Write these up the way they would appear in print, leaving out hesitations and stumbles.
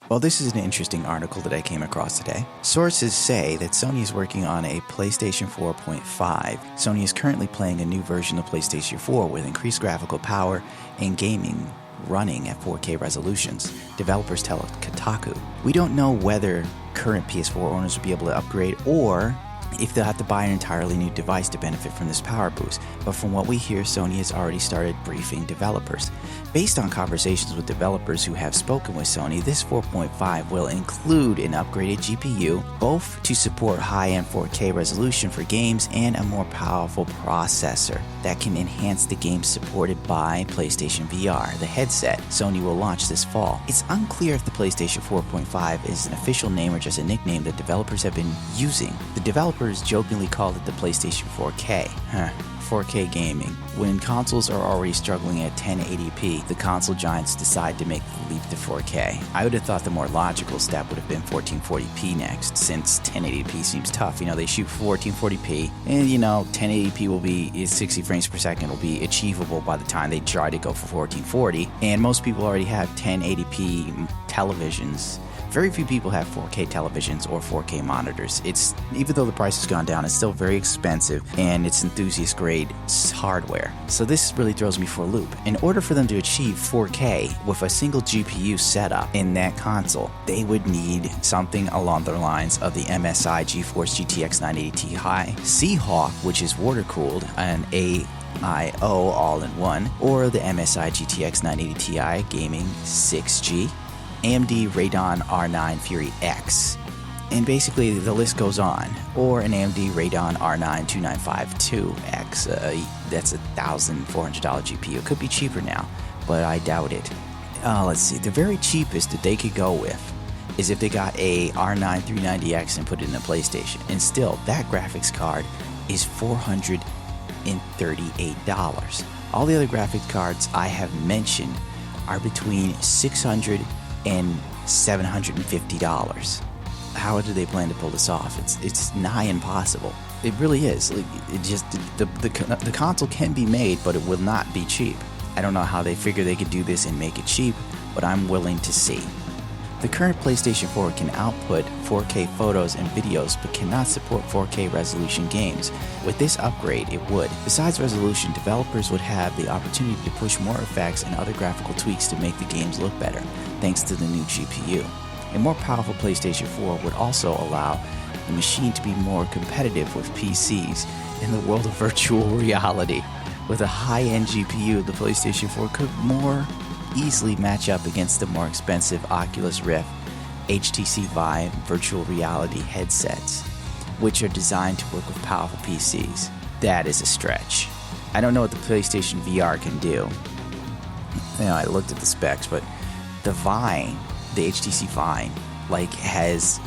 Well, this is an interesting article that I came across today. Sources say that Sony is working on a PlayStation 4.5. Sony is currently playing a new version of PlayStation 4 with increased graphical power and gaming running at 4K resolutions, developers tell Kotaku. We don't know whether current PS4 owners will be able to upgrade or if they'll have to buy an entirely new device to benefit from this power boost, but from what we hear, Sony has already started briefing developers. Based on conversations with developers who have spoken with Sony, this 4.5 will include an upgraded GPU, both to support high-end 4K resolution for games and a more powerful processor that can enhance the games supported by PlayStation VR, the headset Sony will launch this fall. It's unclear if the PlayStation 4.5 is an official name or just a nickname that developers have been using. The developers jokingly called it the PlayStation 4K. 4K gaming. When consoles are already struggling at 1080p, the console giants decide to make the leap to 4K. I would have thought the more logical step would have been 1440p next, since 1080p seems tough. They shoot 1440p, and 1080p will be 60 frames per second will be achievable by the time they try to go for 1440, and most people already have 1080p televisions. Very few people have 4K televisions or 4K monitors. Even though the price has gone down, it's still very expensive and it's enthusiast grade hardware. So this really throws me for a loop. In order for them to achieve 4K with a single GPU setup in that console, they would need something along the lines of the MSI GeForce GTX 980 Ti, Seahawk, which is water cooled, and AIO all-in-one, or the MSI GTX 980 Ti Gaming 6G, AMD Radeon R9 Fury X, and basically the list goes on, or an AMD Radeon R9 2952X, that's a $1,400 GPU. It could be cheaper now, but I doubt it. Let's see, the very cheapest that they could go with is if they got a R9 390X and put it in a PlayStation, and still, that graphics card is $438. All the other graphics cards I have mentioned are between $600 and $750. How do they plan to pull this off? It's nigh impossible. It really is. The console can be made, but it will not be cheap. I don't know how they figure they could do this and make it cheap, but I'm willing to see. The current PlayStation 4 can output 4K photos and videos, but cannot support 4K resolution games. With this upgrade, it would. Besides resolution, developers would have the opportunity to push more effects and other graphical tweaks to make the games look better, thanks to the new GPU. A more powerful PlayStation 4 would also allow the machine to be more competitive with PCs in the world of virtual reality. With a high-end GPU, the PlayStation 4 could more easily match up against the more expensive Oculus Rift, HTC Vive virtual reality headsets, which are designed to work with powerful PCs. That is a stretch. I don't know what the PlayStation VR can do. I looked at the specs, but the Vine, the HTC Vine, has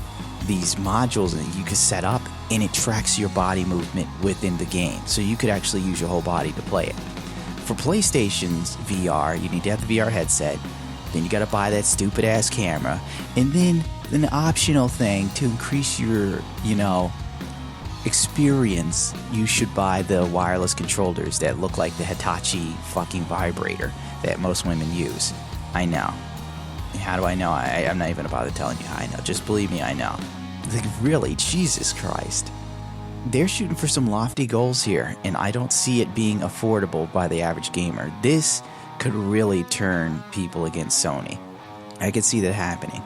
these modules that you can set up, and it tracks your body movement within the game, so you could actually use your whole body to play it. For PlayStation's VR, you need to have the VR headset, then you gotta buy that stupid ass camera, and then an optional thing to increase your, experience, you should buy the wireless controllers that look like the Hitachi fucking vibrator that most women use. I know. How do I know? I'm not even about to telling you how I know. Just believe me, I know. Really, Jesus Christ. They're shooting for some lofty goals here, and I don't see it being affordable by the average gamer. This could really turn people against Sony. I could see that happening.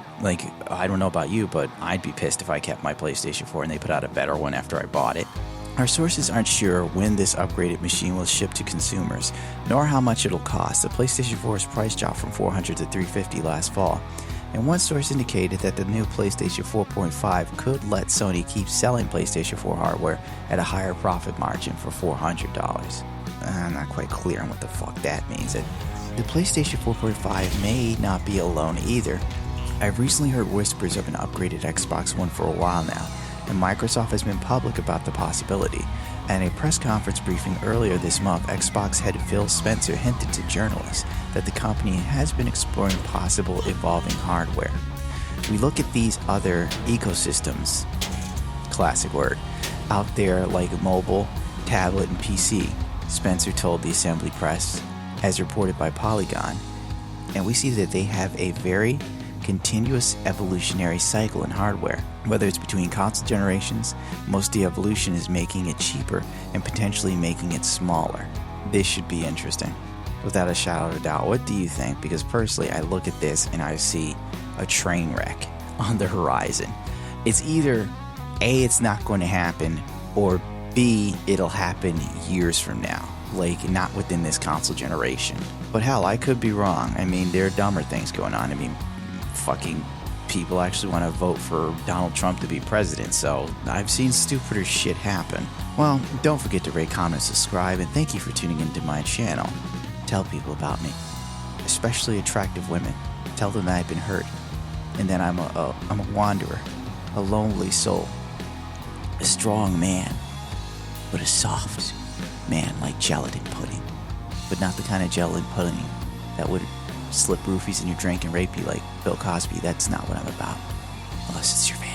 I don't know about you, but I'd be pissed if I kept my PlayStation 4 and they put out a better one after I bought it. Our sources aren't sure when this upgraded machine will ship to consumers, nor how much it'll cost. The PlayStation 4's price dropped from $400 to $350 last fall, and one source indicated that the new PlayStation 4.5 could let Sony keep selling PlayStation 4 hardware at a higher profit margin for $400. I'm not quite clear on what the fuck that means. The PlayStation 4.5 may not be alone either. I've recently heard whispers of an upgraded Xbox One for a while now, and Microsoft has been public about the possibility. At a press conference briefing earlier this month, Xbox head Phil Spencer hinted to journalists that the company has been exploring possible evolving hardware. We look at these other ecosystems, classic word, out there like mobile, tablet, and PC, Spencer told the Assembly Press, as reported by Polygon, and we see that they have a very continuous evolutionary cycle in hardware. Whether it's between console generations, most de-evolution is making it cheaper and potentially making it smaller. This should be interesting. Without a shadow of a doubt, what do you think? Because personally, I look at this and I see a train wreck on the horizon. It's either A, it's not going to happen, or B, it'll happen years from now. Like, not within this console generation. But hell, I could be wrong. I mean, there are dumber things going on. I mean, fucking people actually want to vote for Donald Trump to be president, so I've seen stupider shit happen. Well, don't forget to rate, comment, subscribe, and thank you for tuning into my channel. Tell people about me, especially attractive women. Tell them that I've been hurt, and that I'm a wanderer, a lonely soul, a strong man, but a soft man like gelatin pudding, but not the kind of gelatin pudding that would slip roofies in your drink and rape you like Bill Cosby. That's not what I'm about, unless it's your family.